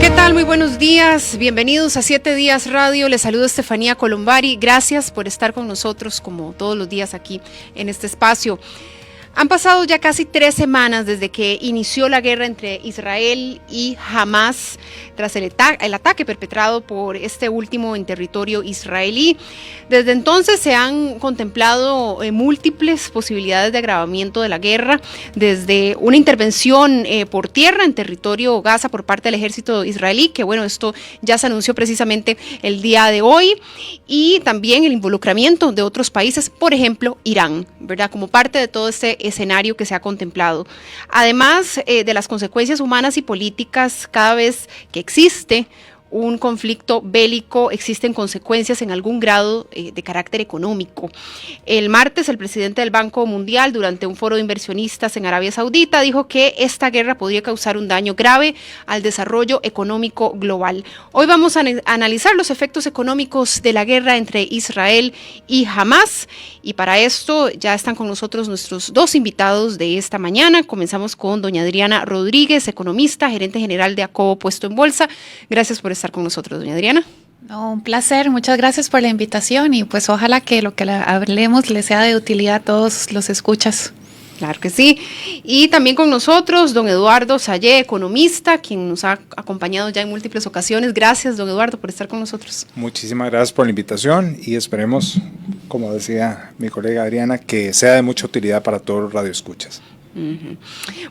¿Qué tal? Muy buenos días, bienvenidos a 7 Días Radio, les saluda Estefanía Colombari, gracias por estar con nosotros como todos los días aquí en este espacio. Han pasado ya casi 3 semanas desde que inició la guerra entre Israel y Hamas tras el ataque perpetrado por este último en territorio israelí. Desde entonces se han contemplado múltiples posibilidades de agravamiento de la guerra, desde una intervención por tierra en territorio Gaza por parte del ejército israelí, que bueno, esto ya se anunció precisamente el día de hoy, y también el involucramiento de otros países, por ejemplo, Irán, ¿verdad? Como parte de todo este escenario que se ha contemplado. Además de las consecuencias humanas y políticas, cada vez que existe un conflicto bélico, existen consecuencias en algún grado de carácter económico. El martes, el presidente del Banco Mundial, durante un foro de inversionistas en Arabia Saudita, dijo que esta guerra podría causar un daño grave al desarrollo económico global. Hoy vamos a analizar los efectos económicos de la guerra entre Israel y Hamas, y para esto ya están con nosotros nuestros 2 invitados de esta mañana. Comenzamos con doña Adriana Rodríguez, economista, gerente general de Acobo Puesto en Bolsa. Gracias por estar con nosotros, doña Adriana. No, un placer, muchas gracias por la invitación y pues ojalá que lo que hablemos les sea de utilidad a todos los escuchas. Claro que sí. Y también con nosotros don Eduardo Sayé, economista, quien nos ha acompañado ya en múltiples ocasiones. Gracias, don Eduardo, por estar con nosotros. Muchísimas gracias por la invitación y esperemos, como decía mi colega Adriana, que sea de mucha utilidad para todos los radioescuchas.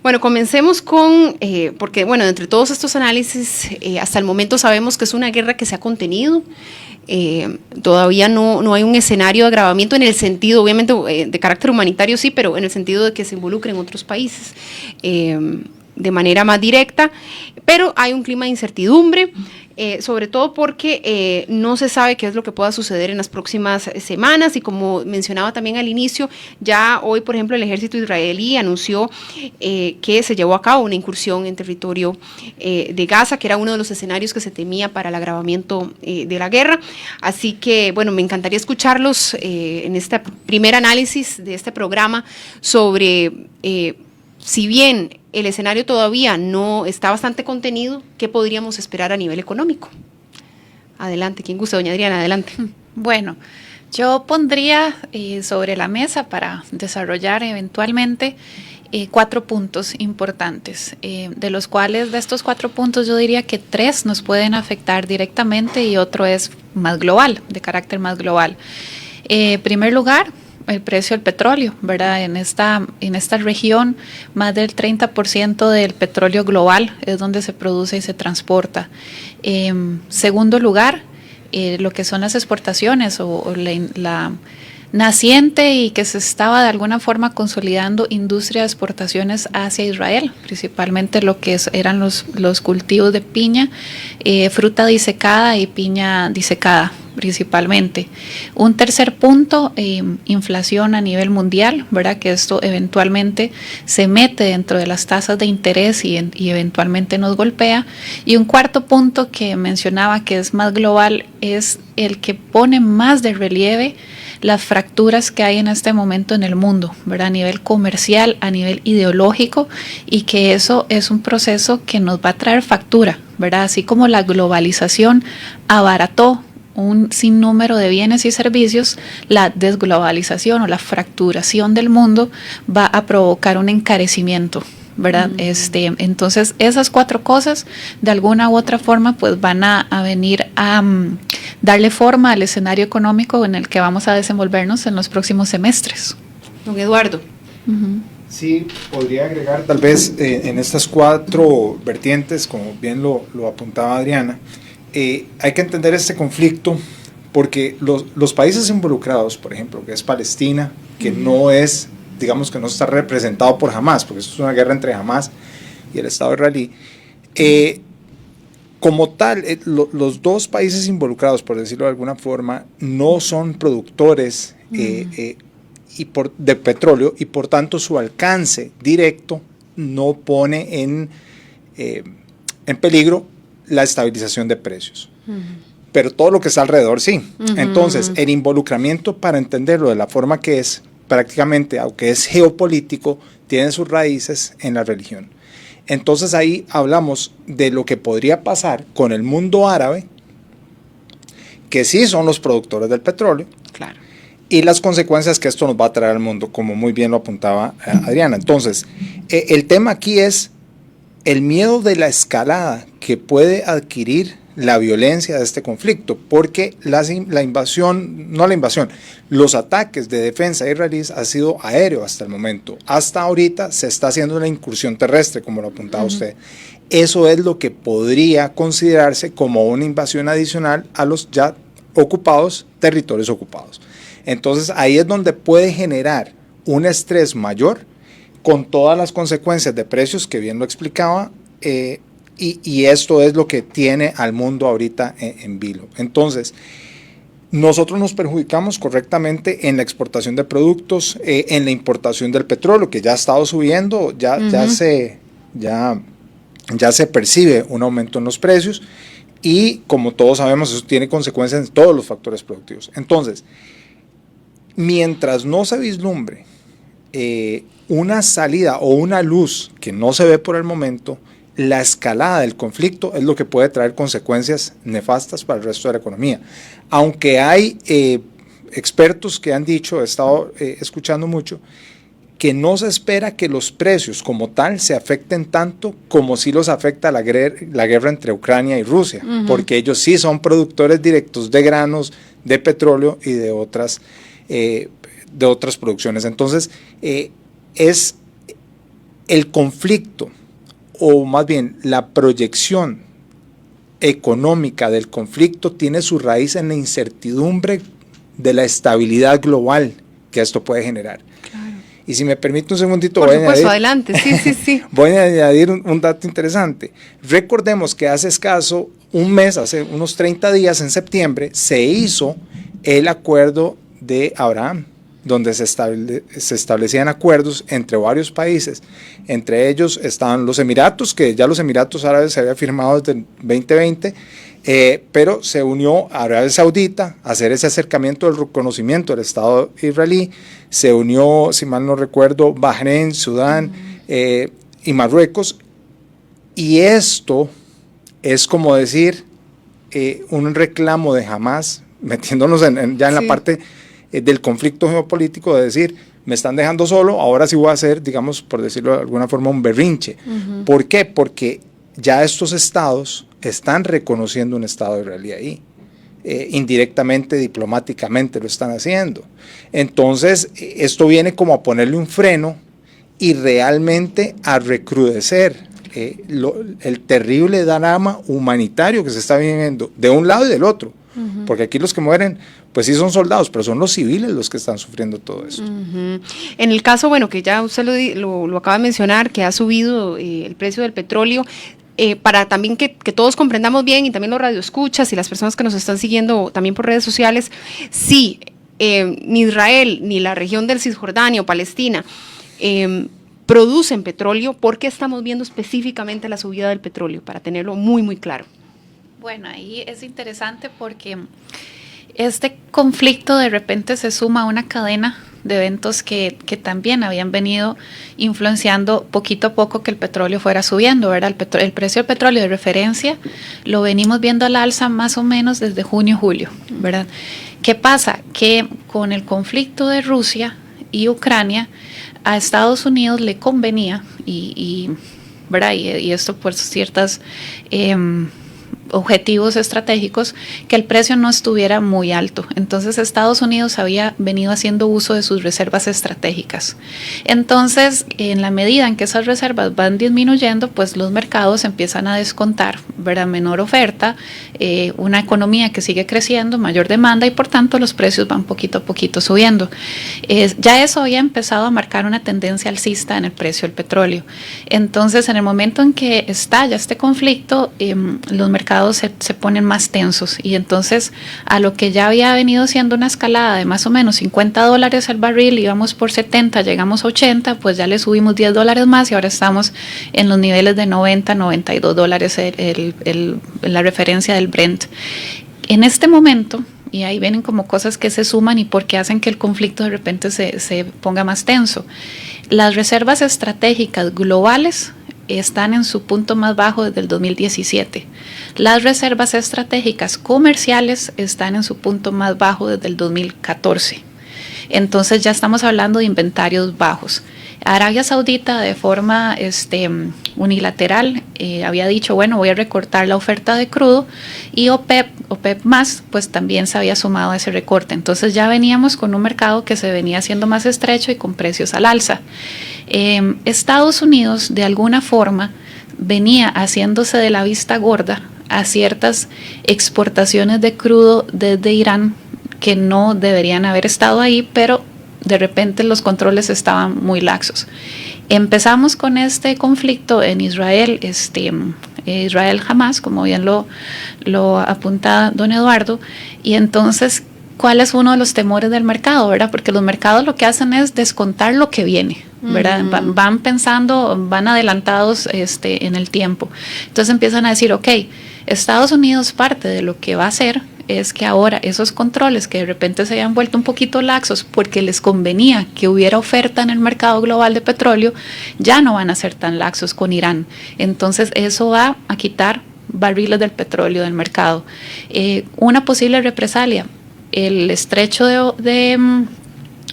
Bueno, comencemos con, porque bueno, entre todos estos análisis, hasta el momento sabemos que es una guerra que se ha contenido. Todavía no hay un escenario de agravamiento en el sentido, obviamente, de carácter humanitario sí, pero en el sentido de que se involucren otros países de manera más directa, pero hay un clima de incertidumbre, sobre todo porque no se sabe qué es lo que pueda suceder en las próximas semanas, y como mencionaba también al inicio, ya hoy, por ejemplo, el ejército israelí anunció que se llevó a cabo una incursión en territorio de Gaza, que era uno de los escenarios que se temía para el agravamiento de la guerra. Así que, bueno, me encantaría escucharlos en este primer análisis de este programa sobre si bien el escenario todavía no está bastante contenido, ¿qué podríamos esperar a nivel económico? Adelante, ¿quién gusta? Doña Adriana, adelante. Bueno, yo pondría sobre la mesa para desarrollar eventualmente 4 puntos importantes, de los cuales de estos 4 puntos yo diría que 3 nos pueden afectar directamente y otro es más global, de carácter más global. En primer lugar, el precio del petróleo, ¿verdad? En esta región, más del 30% del petróleo global es donde se produce y se transporta. Segundo lugar, lo que son las exportaciones o la naciente y que se estaba de alguna forma consolidando industria de exportaciones hacia Israel, principalmente lo que eran los cultivos de piña, fruta disecada y piña disecada principalmente. Un tercer punto, inflación a nivel mundial, ¿verdad? Que esto eventualmente se mete dentro de las tasas de interés y eventualmente nos golpea. Y un cuarto punto que mencionaba que es más global es el que pone más de relieve las fracturas que hay en este momento en el mundo, ¿verdad? A nivel comercial, a nivel ideológico, y que eso es un proceso que nos va a traer factura, ¿verdad? Así como la globalización abarató un sinnúmero de bienes y servicios, la desglobalización o la fracturación del mundo va a provocar un encarecimiento, ¿verdad? Entonces esas 4 cosas de alguna u otra forma pues van a venir a darle forma al escenario económico en el que vamos a desenvolvernos en los próximos semestres. Don Eduardo. Sí, podría agregar tal vez en estas 4 vertientes, como bien lo apuntaba Adriana, hay que entender este conflicto porque los países involucrados, por ejemplo, que es Palestina, que no es, digamos que no está representado por Hamas, porque esto es una guerra entre Hamas y el Estado israelí, como tal, los 2 países involucrados, por decirlo de alguna forma, no son productores de petróleo y por tanto su alcance directo no pone en peligro la estabilización de precios. Pero todo lo que está alrededor sí. Entonces, el involucramiento, para entenderlo de la forma que es, prácticamente, aunque es geopolítico, tiene sus raíces en la religión. Entonces ahí hablamos de lo que podría pasar con el mundo árabe, que sí son los productores del petróleo, Claro. y las consecuencias que esto nos va a traer al mundo, como muy bien lo apuntaba Adriana. Entonces, el tema aquí es el miedo de la escalada que puede adquirir la violencia de este conflicto, porque los ataques de defensa israelíes han sido aéreos hasta el momento. Hasta ahorita se está haciendo una incursión terrestre, como lo apuntaba usted. Eso es lo que podría considerarse como una invasión adicional a los ya ocupados, territorios ocupados. Entonces ahí es donde puede generar un estrés mayor con todas las consecuencias de precios que bien lo explicaba, y esto es lo que tiene al mundo ahorita en vilo. Entonces, nosotros nos perjudicamos correctamente en la exportación de productos, en la importación del petróleo, que ya ha estado subiendo, ya se percibe un aumento en los precios, y como todos sabemos, eso tiene consecuencias en todos los factores productivos. Entonces, mientras no se vislumbre una salida o una luz que no se ve por el momento, la escalada del conflicto es lo que puede traer consecuencias nefastas para el resto de la economía. Aunque hay expertos que han dicho, he estado escuchando mucho, que no se espera que los precios como tal se afecten tanto como si los afecta la guerra entre Ucrania y Rusia, porque ellos sí son productores directos de granos, de petróleo y de otras producciones. Entonces, es el conflicto, o más bien la proyección económica del conflicto tiene su raíz en la incertidumbre de la estabilidad global que esto puede generar. Claro. Y si me permite un segundito, por supuesto, adelante, sí. Voy a añadir un dato interesante. Recordemos que hace escaso un mes, hace unos 30 días, en septiembre, se hizo el acuerdo de Abraham, donde se establecían acuerdos entre varios países. Entre ellos estaban los Emiratos, que ya los Emiratos Árabes se había firmado desde el 2020, pero se unió Arabia Saudita a hacer ese acercamiento del reconocimiento del Estado israelí. Se unió, si mal no recuerdo, Bahrein, Sudán y Marruecos. Y esto es como decir un reclamo de Hamás, metiéndonos ya en la parte del conflicto geopolítico, de decir, me están dejando solo, ahora sí voy a hacer, digamos, por decirlo de alguna forma, un berrinche. ¿Por qué? Porque ya estos estados están reconociendo un estado israelí ahí. Indirectamente, diplomáticamente lo están haciendo. Entonces, esto viene como a ponerle un freno y realmente a recrudecer el terrible drama humanitario que se está viviendo de un lado y del otro. Porque aquí los que mueren, pues sí son soldados, pero son los civiles los que están sufriendo todo esto. En el caso, bueno, que ya usted lo acaba de mencionar, que ha subido el precio del petróleo, para también que todos comprendamos bien, y también los radioescuchas y las personas que nos están siguiendo también por redes sociales, sí, ni Israel, ni la región del Cisjordania o Palestina producen petróleo. ¿Por qué estamos viendo específicamente la subida del petróleo? Para tenerlo muy, muy claro. Bueno, ahí es interesante porque este conflicto de repente se suma a una cadena de eventos que también habían venido influenciando poquito a poco que el petróleo fuera subiendo, ¿verdad? El precio del petróleo de referencia lo venimos viendo al alza más o menos desde junio, julio, ¿verdad? ¿Qué pasa? Que con el conflicto de Rusia y Ucrania, a Estados Unidos le convenía, ¿verdad? Y esto por ciertas objetivos estratégicos, que el precio no estuviera muy alto. Entonces Estados Unidos había venido haciendo uso de sus reservas estratégicas. Entonces, en la medida en que esas reservas van disminuyendo, pues los mercados empiezan a descontar, ¿verdad? Menor oferta, una economía que sigue creciendo, mayor demanda, y por tanto los precios van poquito a poquito subiendo. Ya eso había empezado a marcar una tendencia alcista en el precio del petróleo. Entonces, en el momento en que estalla este conflicto, los mercados se ponen más tensos, y entonces a lo que ya había venido siendo una escalada de más o menos $50 el barril, íbamos por 70, llegamos a 80, pues ya le subimos $10 más y ahora estamos en los niveles de 90, $92 la referencia del Brent. En este momento, y ahí vienen como cosas que se suman y porque hacen que el conflicto de repente se ponga más tenso, las reservas estratégicas globales están en su punto más bajo desde el 2017. Las reservas estratégicas comerciales están en su punto más bajo desde el 2014. Entonces ya estamos hablando de inventarios bajos. Arabia Saudita de forma unilateral había dicho, bueno, voy a recortar la oferta de crudo, y OPEP más, pues también se había sumado a ese recorte. Entonces ya veníamos con un mercado que se venía haciendo más estrecho y con precios al alza. Estados Unidos de alguna forma venía haciéndose de la vista gorda a ciertas exportaciones de crudo desde Irán que no deberían haber estado ahí, pero de repente los controles estaban muy laxos. Empezamos con este conflicto en Israel, Israel-Hamás, como bien lo apunta don Eduardo, y entonces, ¿cuál es uno de los temores del mercado, verdad? Porque los mercados lo que hacen es descontar lo que viene, ¿verdad? Van pensando, van adelantados en el tiempo. Entonces empiezan a decir, ok, Estados Unidos, parte de lo que va a hacer es que ahora esos controles que de repente se habían vuelto un poquito laxos porque les convenía que hubiera oferta en el mercado global de petróleo, ya no van a ser tan laxos con Irán. Entonces eso va a quitar barriles del petróleo del mercado. Una posible represalia, el estrecho de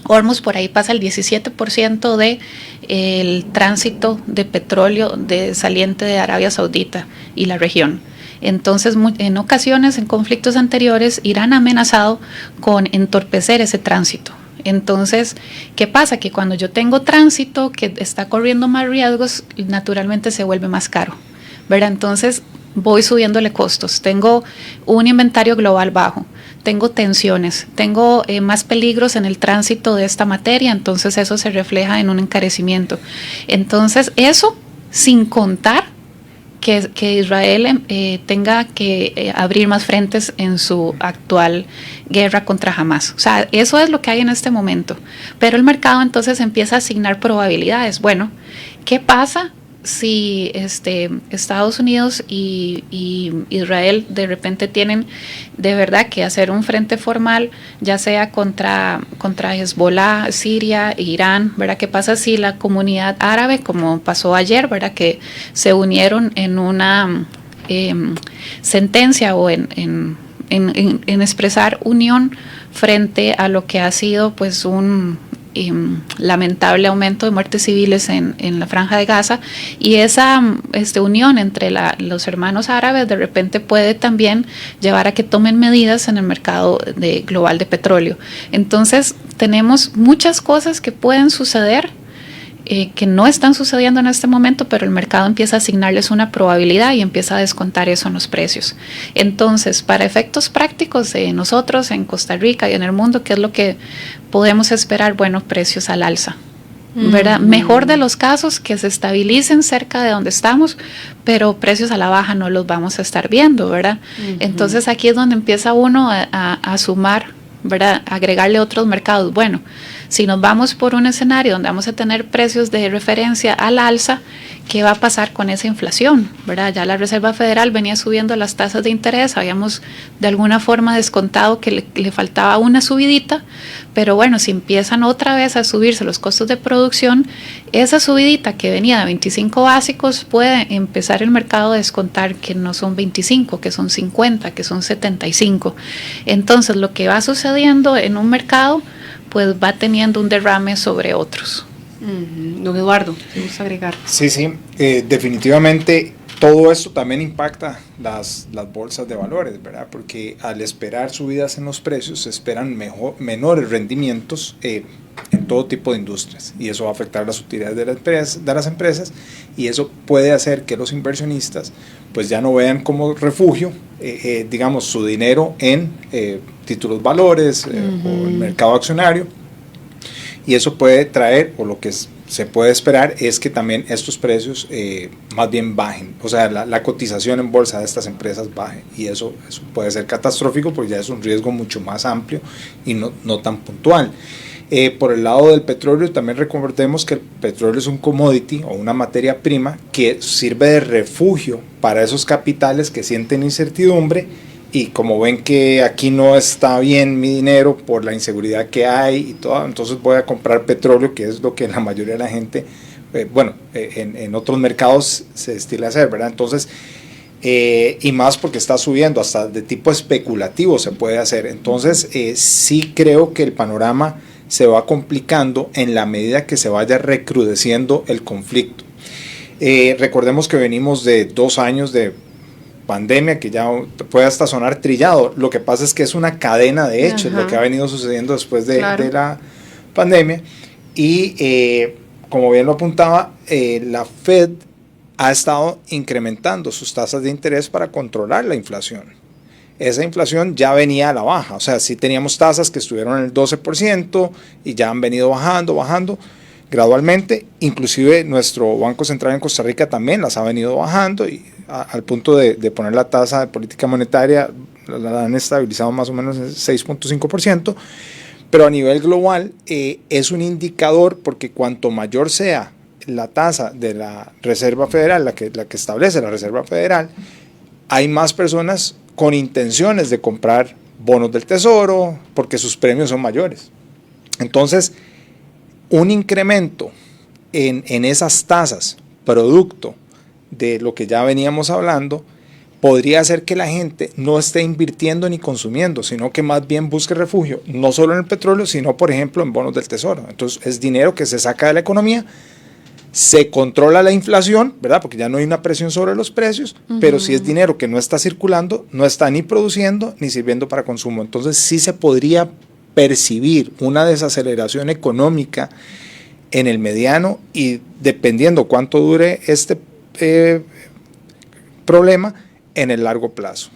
Hormuz, por ahí pasa el 17% de el tránsito de petróleo saliente de Arabia Saudita y la región. Entonces, en ocasiones, en conflictos anteriores, Irán ha amenazado con entorpecer ese tránsito. Entonces, ¿qué pasa? Que cuando yo tengo tránsito que está corriendo más riesgos, naturalmente se vuelve más caro, ¿verdad? Entonces, voy subiéndole costos. Tengo un inventario global bajo, tengo tensiones, tengo más peligros en el tránsito de esta materia, entonces eso se refleja en un encarecimiento. Entonces, eso sin contar que Israel tenga que abrir más frentes en su actual guerra contra Hamás. O sea, eso es lo que hay en este momento. Pero el mercado entonces empieza a asignar probabilidades. Bueno, ¿qué pasa si Estados Unidos y Israel de repente tienen de verdad que hacer un frente formal, ya sea contra Hezbollah, Siria, Irán, ¿verdad? ¿Qué pasa si la comunidad árabe, como pasó ayer, ¿verdad? Que se unieron en una sentencia o en expresar unión frente a lo que ha sido pues un lamentable aumento de muertes civiles en la Franja de Gaza, y esa unión entre los hermanos árabes de repente puede también llevar a que tomen medidas en el mercado global de petróleo. Entonces tenemos muchas cosas que pueden suceder que no están sucediendo en este momento, pero el mercado empieza a asignarles una probabilidad y empieza a descontar eso en los precios. Entonces, para efectos prácticos de nosotros en Costa Rica y en el mundo, ¿qué es lo que podemos esperar? Bueno, precios al alza, ¿verdad? Mejor de los casos que se estabilicen cerca de donde estamos, pero precios a la baja no los vamos a estar viendo, ¿verdad? Entonces aquí es donde empieza uno a sumar, ¿verdad? Agregarle otros mercados. Bueno, si nos vamos por un escenario donde vamos a tener precios de referencia al alza, ¿qué va a pasar con esa inflación? ¿Verdad? Ya la Reserva Federal venía subiendo las tasas de interés, habíamos de alguna forma descontado que le faltaba una subidita, pero bueno, si empiezan otra vez a subirse los costos de producción, esa subidita que venía de 25 básicos puede empezar el mercado a descontar que no son 25, que son 50, que son 75. Entonces, lo que va sucediendo en un mercado pues va teniendo un derrame sobre otros. Don Eduardo, ¿te gusta agregar? Sí, definitivamente todo esto también impacta las bolsas de valores, ¿verdad? Porque al esperar subidas en los precios se esperan menores rendimientos en todo tipo de industrias, y eso va a afectar las utilidades de las empresas, y eso puede hacer que los inversionistas pues ya no vean como refugio digamos su dinero en títulos valores o el mercado accionario, y eso puede traer, o lo que se puede esperar es que también estos precios más bien bajen, o sea la cotización en bolsa de estas empresas baje, y eso puede ser catastrófico porque ya es un riesgo mucho más amplio y no tan puntual. Por el lado del petróleo, también recordemos que el petróleo es un commodity o una materia prima que sirve de refugio para esos capitales que sienten incertidumbre, y como ven que aquí no está bien mi dinero por la inseguridad que hay y todo, entonces voy a comprar petróleo, que es lo que la mayoría de la gente en otros mercados se destila hacer, ¿verdad? Entonces, y más porque está subiendo, hasta de tipo especulativo se puede hacer. Entonces, sí creo que el panorama se va complicando en la medida que se vaya recrudeciendo el conflicto. Recordemos que venimos de 2 años de pandemia, que ya puede hasta sonar trillado. Lo que pasa es que es una cadena de hechos, lo que ha venido sucediendo después de la pandemia. Y como bien lo apuntaba, la Fed ha estado incrementando sus tasas de interés para controlar la inflación. Esa inflación ya venía a la baja, o sea, sí teníamos tasas que estuvieron en el 12% y ya han venido bajando gradualmente. Inclusive nuestro Banco Central en Costa Rica también las ha venido bajando y al punto de poner la tasa de política monetaria la han estabilizado más o menos en 6.5%, pero a nivel global es un indicador, porque cuanto mayor sea la tasa de la Reserva Federal, la que establece la Reserva Federal, hay más personas con intenciones de comprar bonos del tesoro porque sus premios son mayores. Entonces, un incremento en esas tasas, producto de lo que ya veníamos hablando, podría hacer que la gente no esté invirtiendo ni consumiendo, sino que más bien busque refugio, no solo en el petróleo, sino por ejemplo en bonos del tesoro. Entonces es dinero que se saca de la economía, se controla la inflación, ¿verdad? Porque ya no hay una presión sobre los precios, pero si es dinero que no está circulando, no está ni produciendo ni sirviendo para consumo. Entonces sí se podría percibir una desaceleración económica en el mediano y, dependiendo cuánto dure este problema, en el largo plazo.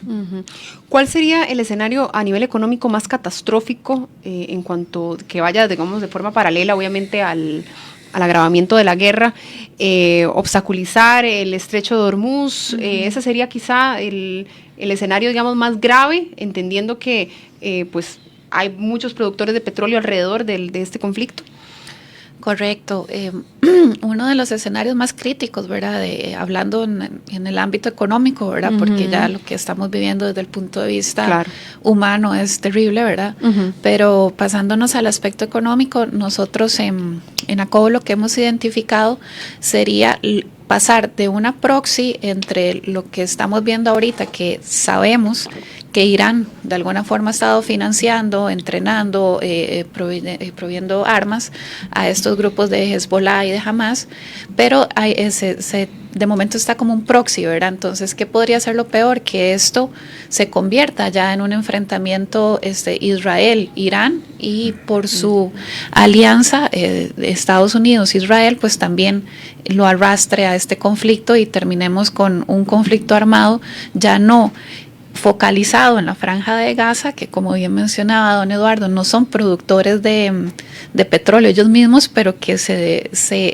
¿Cuál sería el escenario a nivel económico más catastrófico en cuanto que vaya, digamos, de forma paralela, obviamente, al agravamiento de la guerra, obstaculizar el estrecho de Hormuz? Ese sería quizá el escenario, digamos, más grave, entendiendo que pues hay muchos productores de petróleo alrededor de este conflicto. Correcto. Uno de los escenarios más críticos, ¿verdad? Hablando en el ámbito económico, ¿verdad? Porque ya lo que estamos viviendo desde el punto de vista humano es terrible, ¿verdad? Pero pasándonos al aspecto económico, nosotros en ACOBO lo que hemos identificado sería pasar de una proxy entre lo que estamos viendo ahorita, que sabemos que Irán de alguna forma ha estado financiando, entrenando, proveyendo armas a estos grupos de Hezbollah y de Hamas, pero de momento está como un proxy, ¿verdad? Entonces, ¿qué podría ser lo peor? Que esto se convierta ya en un enfrentamiento Israel-Irán, y por su alianza Estados Unidos-Israel, pues también lo arrastre a este conflicto y terminemos con un conflicto armado ya no focalizado en la Franja de Gaza, que como bien mencionaba don Eduardo, no son productores de petróleo ellos mismos, pero que se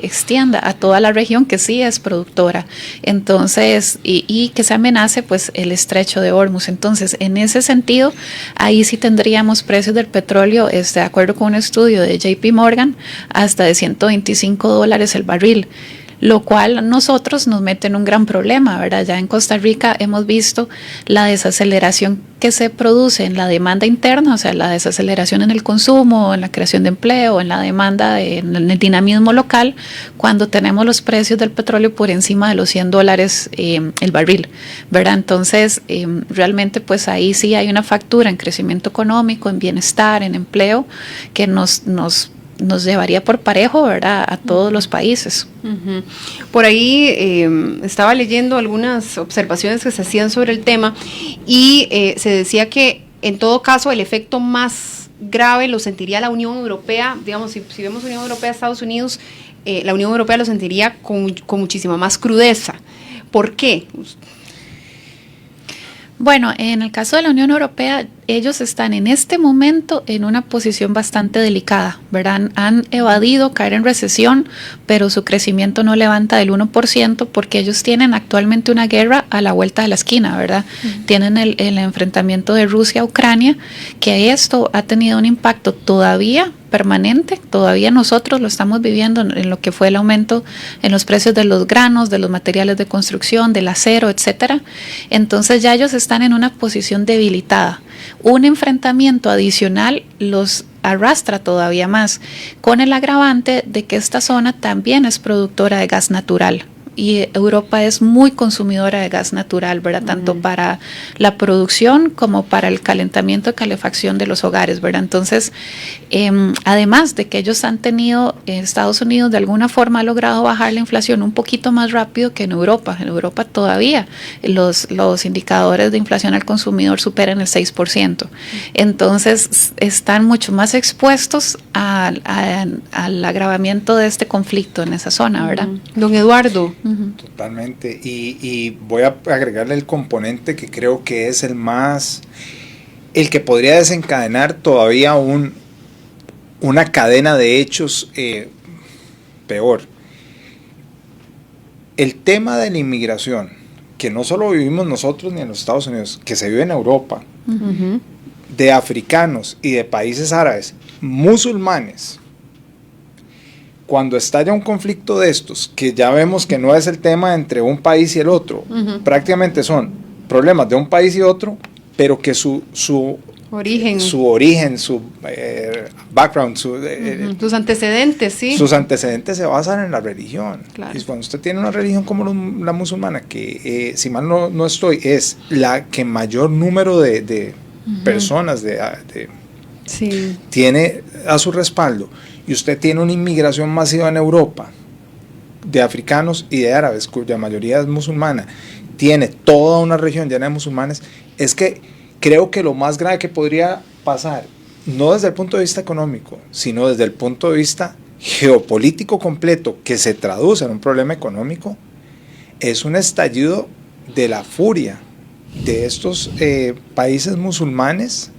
extienda a toda la región que sí es productora. Entonces, y que se amenace pues el estrecho de Hormuz. Entonces, en ese sentido, ahí sí tendríamos precios del petróleo, de acuerdo con un estudio de JP Morgan, hasta de $125 el barril, lo cual nosotros nos mete en un gran problema, ¿verdad? Ya en Costa Rica hemos visto la desaceleración que se produce en la demanda interna, o sea, la desaceleración en el consumo, en la creación de empleo, en la demanda, en el dinamismo local, cuando tenemos los precios del petróleo por encima de los $100 el barril, ¿verdad? Entonces, realmente pues ahí sí hay una factura en crecimiento económico, en bienestar, en empleo, que nos llevaría por parejo, ¿verdad?, a todos los países. Por ahí estaba leyendo algunas observaciones que se hacían sobre el tema y se decía que en todo caso el efecto más grave lo sentiría la Unión Europea. Digamos, si vemos Unión Europea, Estados Unidos, la Unión Europea lo sentiría con muchísima más crudeza. ¿Por qué? Bueno, en el caso de la Unión Europea, ellos están en este momento en una posición bastante delicada, ¿verdad? Han evadido caer en recesión, pero su crecimiento no levanta del 1% porque ellos tienen actualmente una guerra a la vuelta de la esquina, ¿verdad? Tienen el enfrentamiento de Rusia a Ucrania, que esto ha tenido un impacto todavía permanente, todavía nosotros lo estamos viviendo en lo que fue el aumento en los precios de los granos, de los materiales de construcción, del acero, etcétera. Entonces ya ellos están en una posición debilitada. Un enfrentamiento adicional los arrastra todavía más, con el agravante de que esta zona también es productora de gas natural. Y Europa es muy consumidora de gas natural, ¿verdad? Tanto para la producción como para el calentamiento y calefacción de los hogares, ¿verdad? Entonces, además de que ellos han tenido, Estados Unidos de alguna forma ha logrado bajar la inflación un poquito más rápido que en Europa. En Europa todavía los indicadores de inflación al consumidor superan el 6%. Entonces, están mucho más expuestos al agravamiento de este conflicto en esa zona, ¿verdad? Don Eduardo. Totalmente, y voy a agregarle el componente que creo que es el que podría desencadenar todavía una cadena de hechos peor. El tema de la inmigración, que no solo vivimos nosotros ni en los Estados Unidos, que se vive en Europa, de africanos y de países árabes, musulmanes. Cuando estalla un conflicto de estos, que ya vemos que no es el tema entre un país y el otro, prácticamente son problemas de un país y otro, pero que su origen, su background, sus antecedentes, sí. Sus antecedentes se basan en la religión. Claro. Y cuando usted tiene una religión como la musulmana, que si mal no estoy, es la que mayor número de personas sí, tiene a su respaldo, y usted tiene una inmigración masiva en Europa de africanos y de árabes, cuya mayoría es musulmana, tiene toda una región llena de musulmanes, es que creo que lo más grave que podría pasar, no desde el punto de vista económico, sino desde el punto de vista geopolítico completo, que se traduce en un problema económico, es un estallido de la furia de estos países musulmanes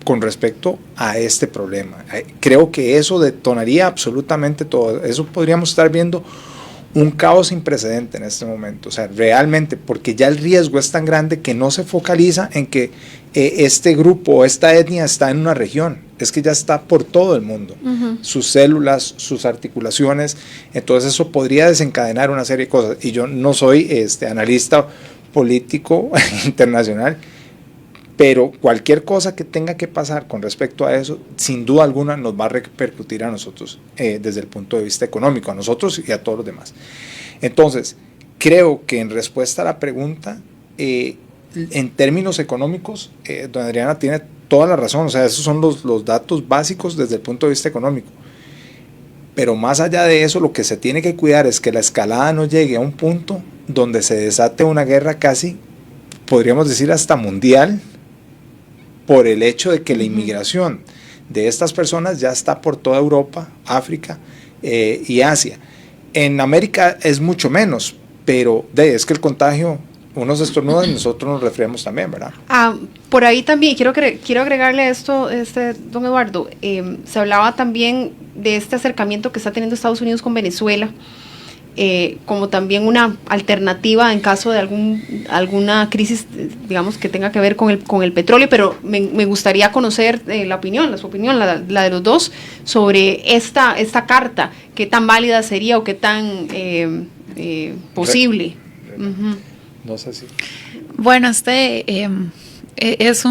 con respecto a este problema. Creo que eso detonaría absolutamente todo. Eso podríamos estar viendo un caos sin precedente en este momento, o sea, realmente, porque ya el riesgo es tan grande que no se focaliza en que este grupo o esta etnia está en una región, es que ya está por todo el mundo, sus células, sus articulaciones, entonces eso podría desencadenar una serie de cosas, y yo no soy analista político internacional, pero cualquier cosa que tenga que pasar con respecto a eso, sin duda alguna nos va a repercutir a nosotros desde el punto de vista económico, a nosotros y a todos los demás. Entonces, creo que en respuesta a la pregunta, en términos económicos, doña Adriana tiene toda la razón, o sea, esos son los datos básicos desde el punto de vista económico. Pero más allá de eso, lo que se tiene que cuidar es que la escalada no llegue a un punto donde se desate una guerra casi, podríamos decir hasta mundial, por el hecho de que la inmigración de estas personas ya está por toda Europa, África y Asia. En América es mucho menos, pero es que el contagio, unos estornudan y nosotros nos resfriamos también, ¿verdad? Por ahí también, quiero agregarle esto, don Eduardo, se hablaba también de este acercamiento que está teniendo Estados Unidos con Venezuela, como también una alternativa en caso de alguna crisis, digamos, que tenga que ver con el petróleo, pero me gustaría conocer su opinión, la de los dos, sobre esta carta, qué tan válida sería o qué tan posible. No sé si... Bueno, es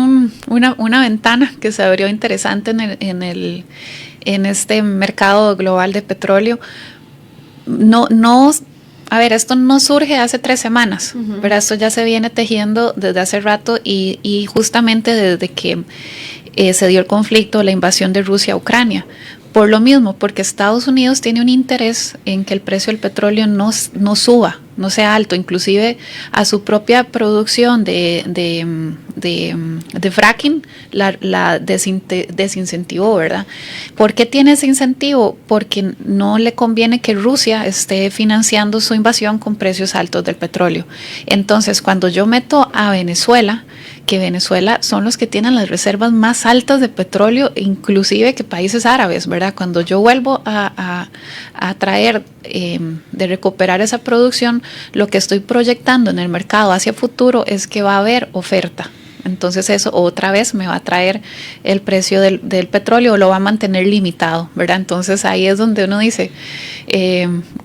una ventana que se abrió interesante en este mercado global de petróleo. A ver, esto no surge hace 3 semanas, pero esto ya se viene tejiendo desde hace rato y justamente desde que se dio el conflicto, la invasión de Rusia a Ucrania. Por lo mismo, porque Estados Unidos tiene un interés en que el precio del petróleo no suba, no sea alto, inclusive a su propia producción de fracking la desincentivó, ¿verdad? ¿Por qué tiene ese incentivo? Porque no le conviene que Rusia esté financiando su invasión con precios altos del petróleo. Entonces, cuando yo meto a Venezuela, que Venezuela son los que tienen las reservas más altas de petróleo, inclusive que países árabes, ¿verdad? Cuando yo vuelvo a traer, de recuperar esa producción, lo que estoy proyectando en el mercado hacia futuro es que va a haber oferta. Entonces eso otra vez me va a traer el precio del petróleo, o lo va a mantener limitado, ¿verdad? Entonces ahí es donde uno dice,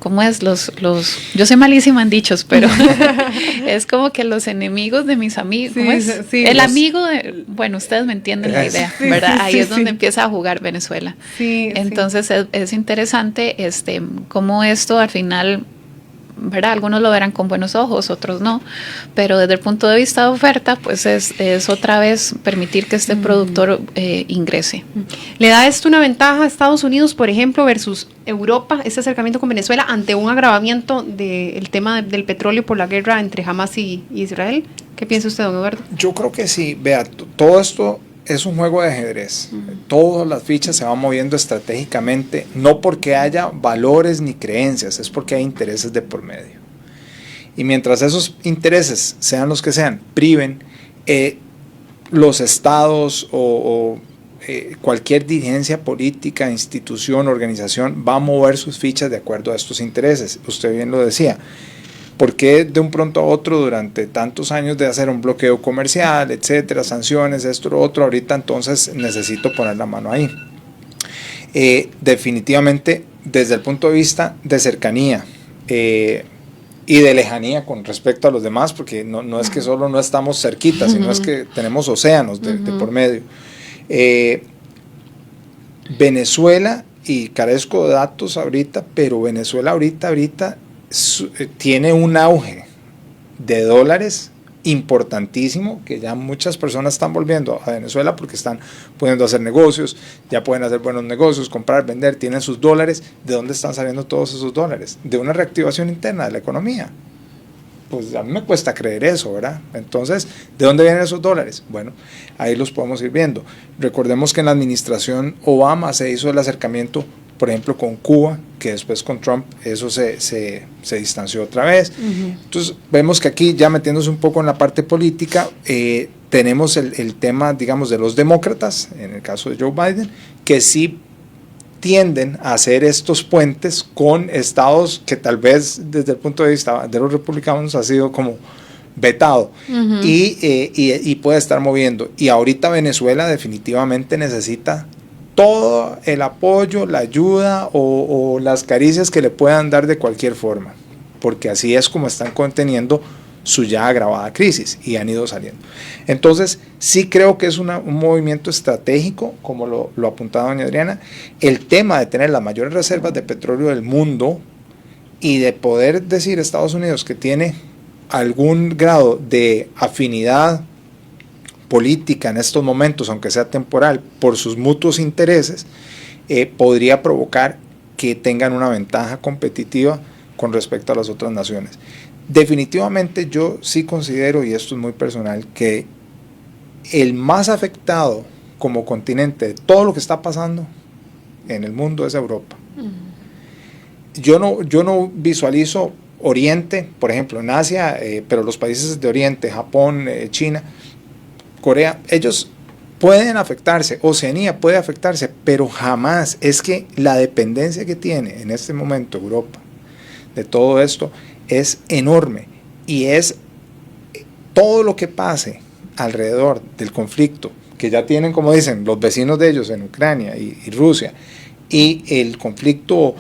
¿cómo es? Yo soy malísima en dichos, pero es como que los enemigos de mis amigos, ¿cómo es? El amigo de, bueno, ustedes me entienden la idea, ¿verdad? Ahí es donde empieza a jugar Venezuela. Entonces es interesante cómo esto al final, ¿verdad? Algunos lo verán con buenos ojos, otros no, pero desde el punto de vista de oferta, pues es otra vez permitir que este productor ingrese. ¿Le da esto una ventaja a Estados Unidos, por ejemplo, versus Europa, este acercamiento con Venezuela, ante un agravamiento del tema del petróleo por la guerra entre Hamas y Israel? ¿Qué piensa usted, don Eduardo? Yo creo que sí. Vea, todo esto es un juego de ajedrez. Todas las fichas se van moviendo estratégicamente, no porque haya valores ni creencias, es porque hay intereses de por medio. Y mientras esos intereses, sean los que sean, priven, los estados o cualquier dirigencia política, institución, organización va a mover sus fichas de acuerdo a estos intereses. Usted bien lo decía. ¿Por qué de un pronto a otro durante tantos años de hacer un bloqueo comercial, etcétera, sanciones, esto, lo otro, ahorita entonces necesito poner la mano ahí? Definitivamente desde el punto de vista de cercanía y de lejanía con respecto a los demás, porque no es que solo no estamos cerquitas, sino es que tenemos océanos de por medio. Venezuela, y carezco de datos ahorita, pero Venezuela ahorita tiene un auge de dólares importantísimo, que ya muchas personas están volviendo a Venezuela porque están pudiendo hacer negocios, ya pueden hacer buenos negocios, comprar, vender, tienen sus dólares. ¿De dónde están saliendo todos esos dólares? De una reactivación interna de la economía. Pues a mí me cuesta creer eso, ¿verdad? Entonces, ¿de dónde vienen esos dólares? Bueno, ahí los podemos ir viendo. Recordemos que en la administración Obama se hizo el acercamiento, por ejemplo, con Cuba, que después con Trump eso se distanció otra vez. Entonces, vemos que aquí, ya metiéndose un poco en la parte política, tenemos el tema, digamos, de los demócratas, en el caso de Joe Biden, que sí tienden a hacer estos puentes con estados que tal vez desde el punto de vista de los republicanos ha sido como vetado y puede estar moviendo. Y ahorita Venezuela definitivamente necesita todo el apoyo, la ayuda o las caricias que le puedan dar de cualquier forma, porque así es como están conteniendo su ya agravada crisis y han ido saliendo. Entonces, sí creo que es un movimiento estratégico, como lo apuntaba doña Adriana, el tema de tener las mayores reservas de petróleo del mundo y de poder decir Estados Unidos que tiene algún grado de afinidad política en estos momentos, aunque sea temporal, por sus mutuos intereses, podría provocar que tengan una ventaja competitiva con respecto a las otras naciones. Definitivamente yo sí considero, y esto es muy personal, que el más afectado como continente de todo lo que está pasando en el mundo es Europa. Yo no visualizo Oriente, por ejemplo, en Asia, pero los países de Oriente, Japón, China, Corea, ellos pueden afectarse, Oceanía puede afectarse, pero jamás, es que la dependencia que tiene en este momento Europa de todo esto es enorme, y es todo lo que pase alrededor del conflicto que ya tienen, como dicen, los vecinos de ellos en Ucrania y Rusia, y el conflicto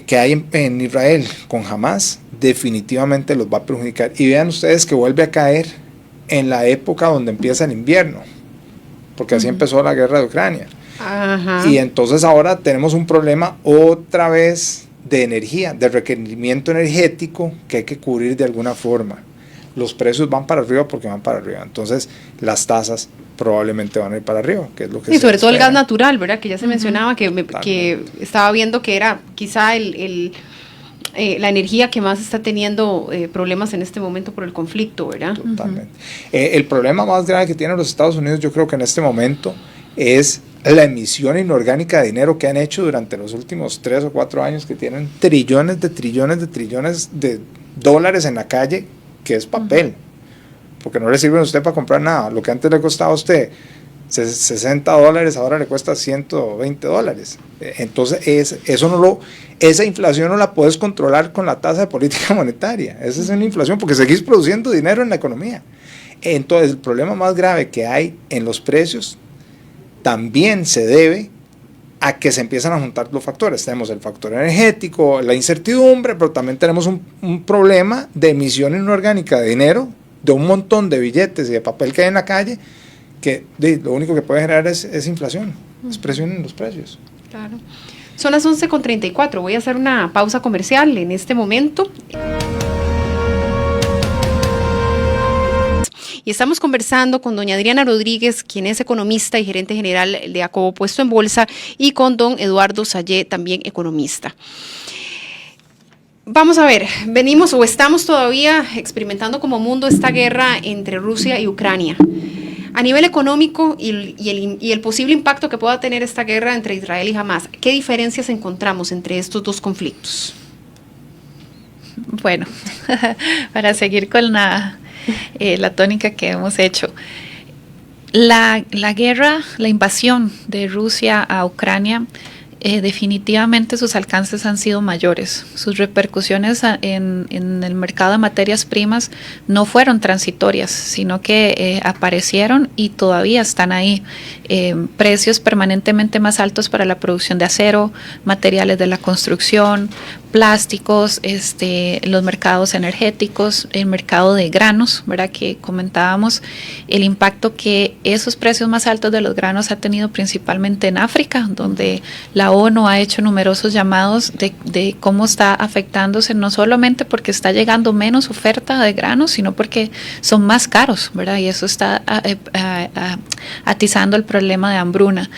que hay en Israel con Hamas, definitivamente los va a perjudicar. Y vean ustedes que vuelve a caer en la época donde empieza el invierno, porque así empezó la guerra de Ucrania. Y entonces ahora tenemos un problema otra vez de energía, de requerimiento energético que hay que cubrir de alguna forma. Los precios van para arriba porque van para arriba, entonces las tasas probablemente van a ir para arriba, que es lo que y sobre todo el gas natural, ¿verdad? Que ya se mencionaba, que estaba viendo que era quizá la energía que más está teniendo problemas en este momento por el conflicto, ¿verdad? Totalmente. El problema más grave que tienen los Estados Unidos, yo creo que en este momento, es la emisión inorgánica de dinero que han hecho durante los últimos 3 o 4 años, que tienen trillones de dólares en la calle, que es papel, porque no le sirven a usted para comprar nada. Lo que antes le costaba a usted $60, ahora le cuesta $120. Entonces, esa inflación no la puedes controlar con la tasa de política monetaria. Esa es una inflación porque seguís produciendo dinero en la economía. Entonces, el problema más grave que hay en los precios también se debe a que se empiezan a juntar los factores. Tenemos el factor energético, la incertidumbre, pero también tenemos un problema de emisión inorgánica de dinero, de un montón de billetes y de papel que hay en la calle, que lo único que puede generar es inflación, es presión en los precios. Claro. Son las 11:34, voy a hacer una pausa comercial en este momento. Y estamos conversando con doña Adriana Rodríguez, quien es economista y gerente general de Acobo Puesto en Bolsa, y con don Eduardo Sayé, también economista. Vamos a ver, venimos o estamos todavía experimentando como mundo esta guerra entre Rusia y Ucrania. A nivel económico y el posible impacto que pueda tener esta guerra entre Israel y Hamás, ¿qué diferencias encontramos entre estos dos conflictos? Bueno, para seguir con la tónica que hemos hecho. La guerra, la invasión de Rusia a Ucrania, definitivamente sus alcances han sido mayores. Sus repercusiones en el mercado de materias primas no fueron transitorias, sino que aparecieron y todavía están ahí. Precios permanentemente más altos para la producción de acero, materiales de la construcción, plásticos, los mercados energéticos, el mercado de granos, ¿verdad? Que comentábamos el impacto que esos precios más altos de los granos ha tenido principalmente en África, donde la ONU ha hecho numerosos llamados de cómo está afectándose, no solamente porque está llegando menos oferta de granos, sino porque son más caros, ¿verdad? Y eso está atizando el problema de hambruna.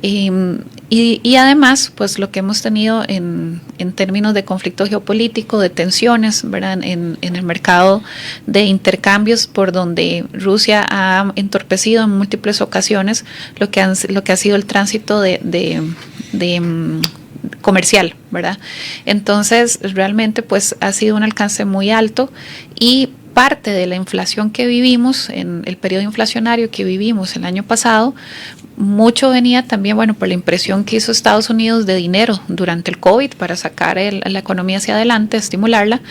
Y además, pues lo que hemos tenido en términos de conflicto geopolítico, de tensiones, ¿verdad? En el mercado de intercambios, por donde Rusia ha entorpecido en múltiples ocasiones lo que ha sido el tránsito de comercial, ¿verdad? Entonces, realmente, pues ha sido un alcance muy alto y parte de la inflación que vivimos, en el periodo inflacionario que vivimos el año pasado, mucho venía también, bueno, por la impresión que hizo Estados Unidos de dinero durante el COVID para sacar la economía hacia adelante, estimularla,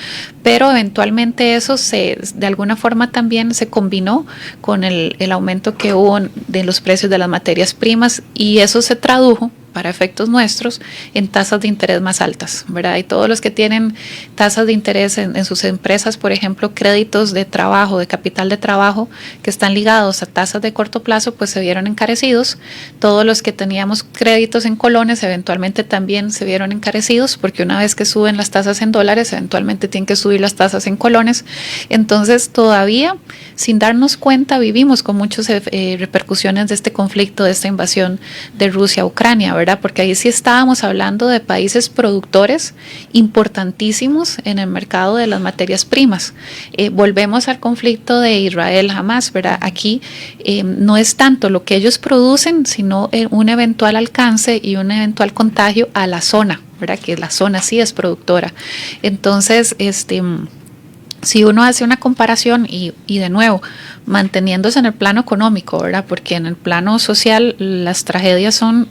pero eventualmente eso de alguna forma también se combinó con el aumento que hubo de los precios de las materias primas, y eso se tradujo para efectos nuestros en tasas de interés más altas, ¿verdad? Y todos los que tienen tasas de interés en sus empresas, por ejemplo, créditos de trabajo, de capital de trabajo, que están ligados a tasas de corto plazo, pues se vieron encarecidos. Todos los que teníamos créditos en colones eventualmente también se vieron encarecidos, porque una vez que suben las tasas en dólares, eventualmente tienen que subir las tasas en colones. Entonces, todavía, sin darnos cuenta, vivimos con muchas repercusiones de este conflicto, de esta invasión de Rusia a Ucrania, ¿verdad? Porque ahí sí estábamos hablando de países productores importantísimos en el mercado de las materias primas. Volvemos al conflicto de Israel-Hamás, ¿verdad? Aquí no es tanto lo que ellos producen, sino un eventual alcance y un eventual contagio a la zona, ¿verdad? Que la zona sí es productora. Entonces, si uno hace una comparación y de nuevo, manteniéndose en el plano económico, ¿verdad? Porque en el plano social las tragedias son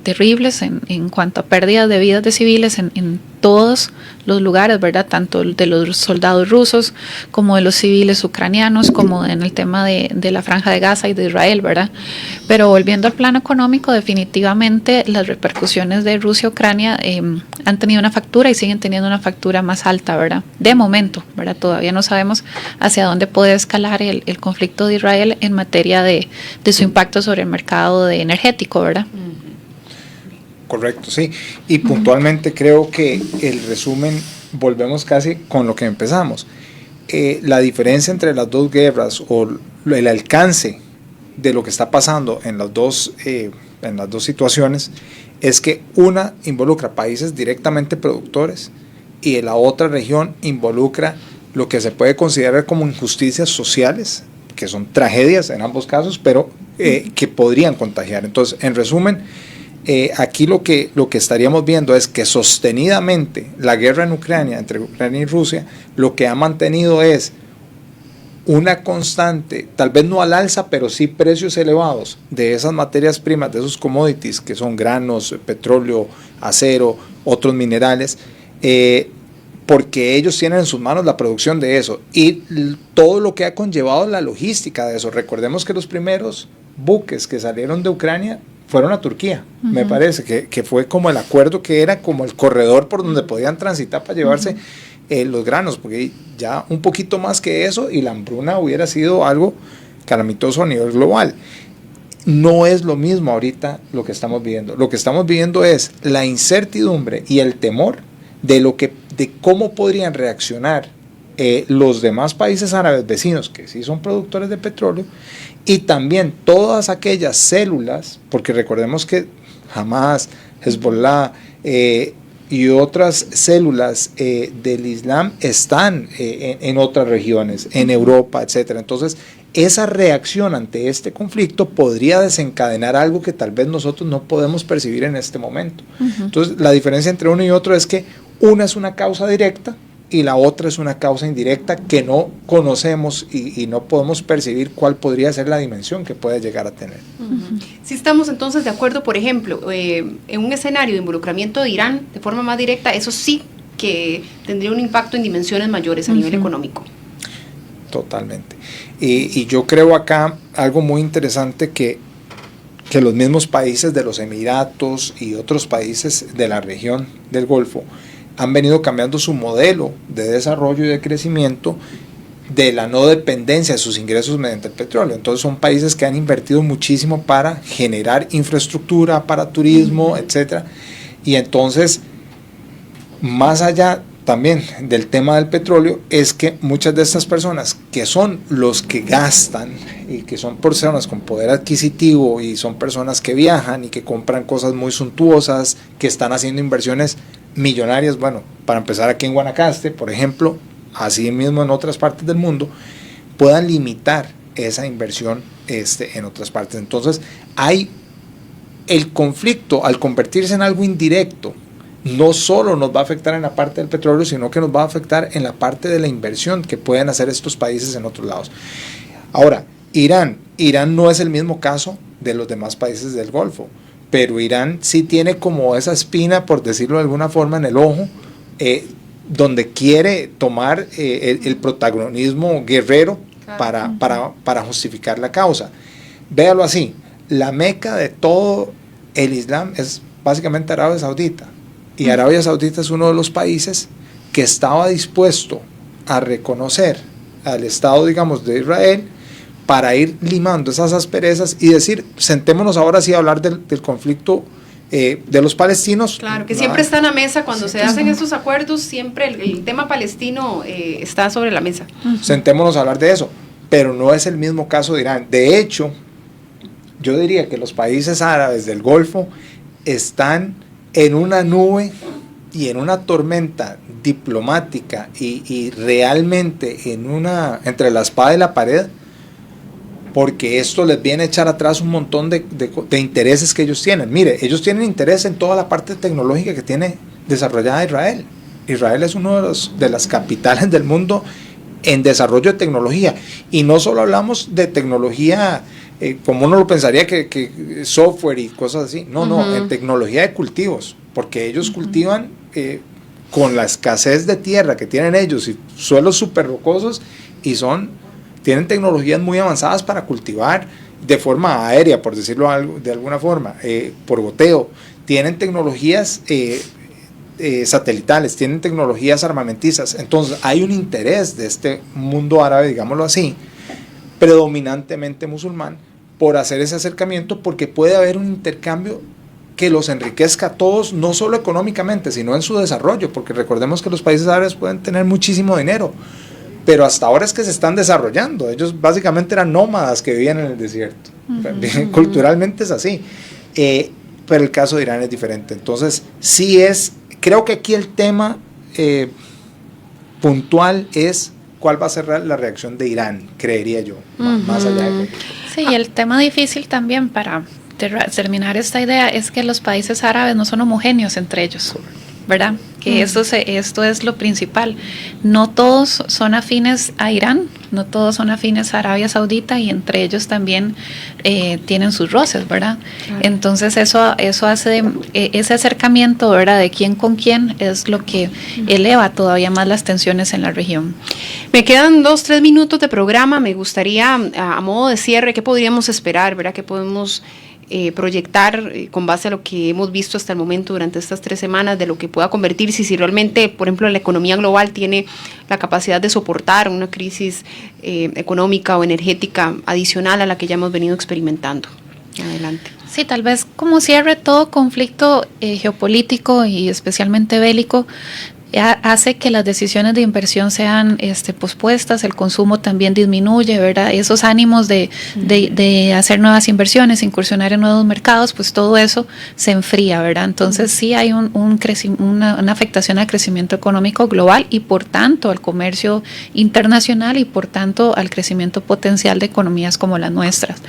terribles en cuanto a pérdidas de vidas de civiles en todos los lugares, ¿verdad? Tanto de los soldados rusos como de los civiles ucranianos, como en el tema de la Franja de Gaza y de Israel, ¿verdad? Pero volviendo al plano económico, definitivamente las repercusiones de Rusia-Ucrania han tenido una factura y siguen teniendo una factura más alta, ¿verdad? De momento, ¿verdad? Todavía no sabemos hacia dónde puede escalar el conflicto de Israel en materia de su impacto sobre el mercado energético, ¿verdad? Correcto, sí. Y puntualmente creo que el resumen, volvemos casi con lo que empezamos. La diferencia entre las dos guerras o el alcance de lo que está pasando en las dos situaciones es que una involucra países directamente productores y la otra región involucra lo que se puede considerar como injusticias sociales, que son tragedias en ambos casos, pero que podrían contagiar. Entonces, en resumen, aquí lo que estaríamos viendo es que sostenidamente la guerra en Ucrania, entre Ucrania y Rusia, lo que ha mantenido es una constante, tal vez no al alza, pero sí precios elevados de esas materias primas, de esos commodities que son granos, petróleo, acero, otros minerales, porque ellos tienen en sus manos la producción de eso y todo lo que ha conllevado la logística de eso. Recordemos que los primeros buques que salieron de Ucrania fueron a Turquía, me parece, que fue como el acuerdo que era como el corredor por donde podían transitar para llevarse los granos, porque ya un poquito más que eso y la hambruna hubiera sido algo calamitoso a nivel global. No es lo mismo ahorita lo que estamos viviendo. Lo que estamos viviendo es la incertidumbre y el temor de cómo podrían reaccionar los demás países árabes vecinos, que sí son productores de petróleo, y también todas aquellas células, porque recordemos que Hamas, Hezbollah y otras células del Islam están en otras regiones, en Europa, etc. Entonces, esa reacción ante este conflicto podría desencadenar algo que tal vez nosotros no podemos percibir en este momento. Entonces, la diferencia entre uno y otro es que una es una causa directa y la otra es una causa indirecta que no conocemos y no podemos percibir cuál podría ser la dimensión que puede llegar a tener. Si estamos entonces de acuerdo, por ejemplo, en un escenario de involucramiento de Irán de forma más directa, eso sí que tendría un impacto en dimensiones mayores a nivel económico. Totalmente. Y yo creo acá algo muy interesante que los mismos países de los Emiratos y otros países de la región del Golfo han venido cambiando su modelo de desarrollo y de crecimiento de la no dependencia de sus ingresos mediante el petróleo. Entonces son países que han invertido muchísimo para generar infraestructura, para turismo, etcétera. Y entonces, más allá también del tema del petróleo, es que muchas de estas personas que son los que gastan y que son personas con poder adquisitivo y son personas que viajan y que compran cosas muy suntuosas, que están haciendo inversiones millonarias, bueno, para empezar aquí en Guanacaste, por ejemplo, así mismo en otras partes del mundo, puedan limitar esa inversión en otras partes. Entonces, hay el conflicto al convertirse en algo indirecto, no solo nos va a afectar en la parte del petróleo, sino que nos va a afectar en la parte de la inversión que pueden hacer estos países en otros lados. Ahora, Irán no es el mismo caso de los demás países del Golfo, pero Irán sí tiene como esa espina, por decirlo de alguna forma, en el ojo, donde quiere tomar el protagonismo guerrero para justificar la causa. Véalo así, la meca de todo el Islam es básicamente Arabia Saudita, y Arabia Saudita es uno de los países que estaba dispuesto a reconocer al Estado, digamos, de Israel, para ir limando esas asperezas y decir, sentémonos ahora sí a hablar del conflicto de los palestinos. Claro, que siempre está en la mesa cuando se hacen esos acuerdos, siempre el tema palestino está sobre la mesa. Sentémonos a hablar de eso, pero no es el mismo caso de Irán. De hecho, yo diría que los países árabes del Golfo están en una nube y en una tormenta diplomática y realmente entre la espada y la pared, porque esto les viene a echar atrás un montón de intereses que ellos tienen. Mire, ellos tienen interés en toda la parte tecnológica que tiene desarrollada Israel. Israel es uno de las capitales del mundo en desarrollo de tecnología. Y no solo hablamos de tecnología como uno lo pensaría, que software y cosas así. No, en tecnología de cultivos, porque ellos cultivan con la escasez de tierra que tienen ellos y suelos súper rocosos, y tienen tecnologías muy avanzadas para cultivar de forma aérea, por decirlo de alguna forma, por goteo. Tienen tecnologías satelitales, tienen tecnologías armamentizas. Entonces hay un interés de este mundo árabe, digámoslo así, predominantemente musulmán, por hacer ese acercamiento, porque puede haber un intercambio que los enriquezca a todos, no solo económicamente, sino en su desarrollo, porque recordemos que los países árabes pueden tener muchísimo dinero, pero hasta ahora es que se están desarrollando. Ellos básicamente eran nómadas que vivían en el desierto. Culturalmente es así, pero el caso de Irán es diferente. Entonces creo que aquí el tema puntual es cuál va a ser la reacción de Irán, creería yo, más allá de... Sí, y el tema difícil también para terminar esta idea es que los países árabes no son homogéneos entre ellos, ¿verdad? Que esto es lo principal. No todos son afines a Irán, no todos son afines a Arabia Saudita y entre ellos también tienen sus roces, ¿verdad? Claro. Entonces eso hace ese acercamiento, ¿verdad?, de quién con quién es lo que eleva todavía más las tensiones en la región. Me quedan 2-3 minutos de programa. Me gustaría, a modo de cierre, ¿qué podríamos esperar, verdad? ¿Qué podemos proyectar con base a lo que hemos visto hasta el momento durante estas 3 semanas, de lo que pueda convertirse, si realmente, por ejemplo, la economía global tiene la capacidad de soportar una crisis económica o energética adicional a la que ya hemos venido experimentando? Adelante. Sí, tal vez como cierre, todo conflicto geopolítico y especialmente bélico hace que las decisiones de inversión sean pospuestas, el consumo también disminuye, ¿verdad? Esos ánimos de hacer nuevas inversiones, incursionar en nuevos mercados, pues todo eso se enfría, ¿verdad? Entonces sí hay una afectación al crecimiento económico global y por tanto al comercio internacional y por tanto al crecimiento potencial de economías como las nuestras.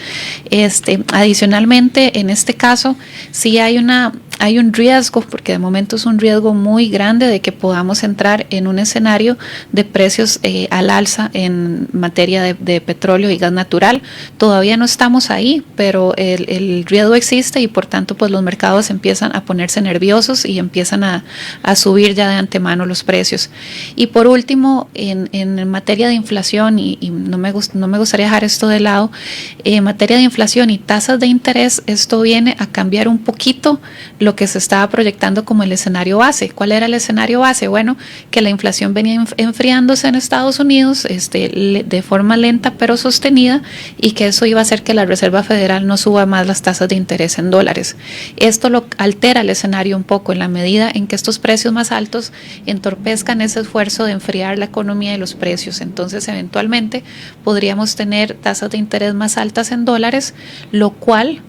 Adicionalmente, en este caso, sí hay un riesgo, porque de momento es un riesgo muy grande de que podamos entrar en un escenario de precios al alza en materia de petróleo y gas natural. Todavía no estamos ahí, pero el riesgo existe y por tanto pues los mercados empiezan a ponerse nerviosos y empiezan a subir ya de antemano los precios. Y por último, en materia de inflación, y no me gustaría dejar esto de lado, en materia de inflación y tasas de interés, esto viene a cambiar un poquito lo que se estaba proyectando como el escenario base. ¿Cuál era el escenario base? Bueno, que la inflación venía enfriándose en Estados Unidos de forma lenta pero sostenida y que eso iba a hacer que la Reserva Federal no suba más las tasas de interés en dólares. Esto lo altera el escenario un poco en la medida en que estos precios más altos entorpezcan ese esfuerzo de enfriar la economía y los precios. Entonces, eventualmente podríamos tener tasas de interés más altas en dólares, lo cual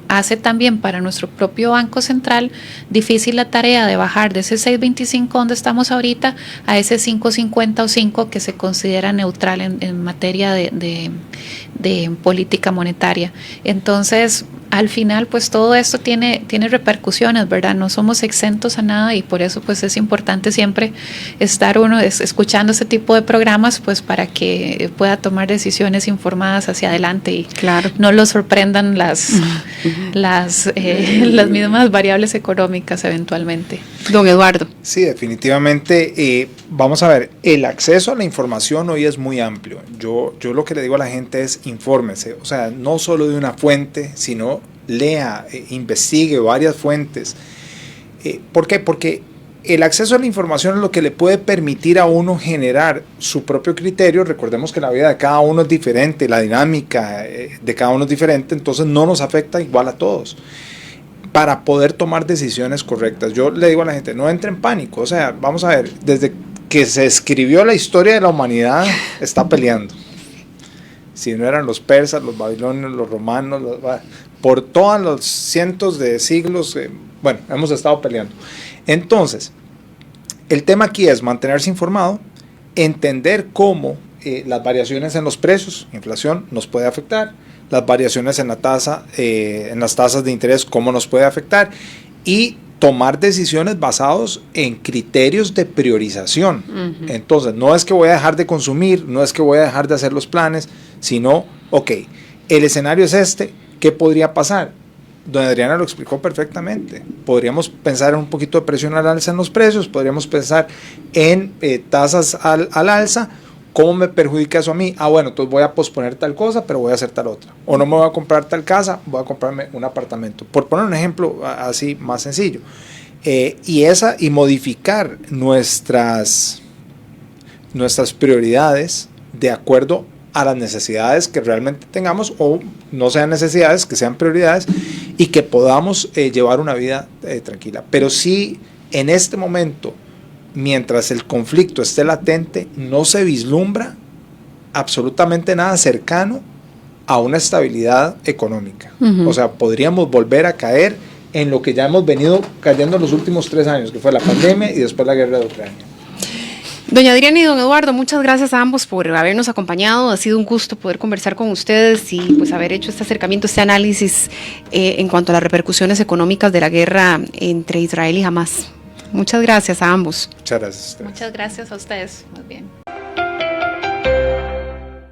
hace también para nuestro propio Banco Central difícil la tarea de bajar de ese 6.25 donde estamos ahorita a ese 5.50 o 5 que se considera neutral en materia de política monetaria. Entonces, al final, pues todo esto tiene repercusiones, ¿verdad? No somos exentos a nada y por eso pues es importante siempre estar escuchando ese tipo de programas, pues para que pueda tomar decisiones informadas hacia adelante y claro, no lo sorprendan las mismas variables económicas eventualmente. Don Eduardo. Sí, definitivamente. Vamos a ver, el acceso a la información hoy es muy amplio. Yo lo que le digo a la gente es infórmese, o sea, no solo de una fuente, sino lea, investigue varias fuentes. ¿Por qué? Porque el acceso a la información es lo que le puede permitir a uno generar su propio criterio. Recordemos que la vida de cada uno es diferente, la dinámica de cada uno es diferente, entonces no nos afecta igual a todos, para poder tomar decisiones correctas. Yo le digo a la gente, no entre en pánico, o sea, vamos a ver, desde que se escribió la historia de la humanidad, está peleando. Si no eran los persas, los babilonios, los romanos, por todos los cientos de siglos, hemos estado peleando. Entonces, el tema aquí es mantenerse informado, entender cómo las variaciones en los precios, inflación, nos puede afectar, las variaciones en la tasa, en las tasas de interés, cómo nos puede afectar, y tomar decisiones basados en criterios de priorización. Uh-huh. Entonces, no es que voy a dejar de consumir, no es que voy a dejar de hacer los planes, sino, ok, el escenario es este, ¿qué podría pasar? Doña Adriana lo explicó perfectamente. Podríamos pensar en un poquito de presión al alza en los precios, podríamos pensar en tasas al alza. ¿Cómo me perjudica eso a mí? Bueno, entonces voy a posponer tal cosa, pero voy a hacer tal otra. O no me voy a comprar tal casa, voy a comprarme un apartamento. Por poner un ejemplo así más sencillo. Y modificar nuestras prioridades de acuerdo a las necesidades que realmente tengamos, o no sean necesidades, que sean prioridades, y que podamos llevar una vida tranquila. Pero sí, en este momento, mientras el conflicto esté latente, no se vislumbra absolutamente nada cercano a una estabilidad económica. Uh-huh. O sea, podríamos volver a caer en lo que ya hemos venido cayendo en los últimos 3 años, que fue la pandemia y después la guerra de Ucrania. Doña Adriana y don Eduardo, muchas gracias a ambos por habernos acompañado. Ha sido un gusto poder conversar con ustedes y pues haber hecho este acercamiento, este análisis en cuanto a las repercusiones económicas de la guerra entre Israel y Hamás. Muchas gracias a ambos. Muchas gracias a ustedes. Muchas gracias a ustedes. Muy bien.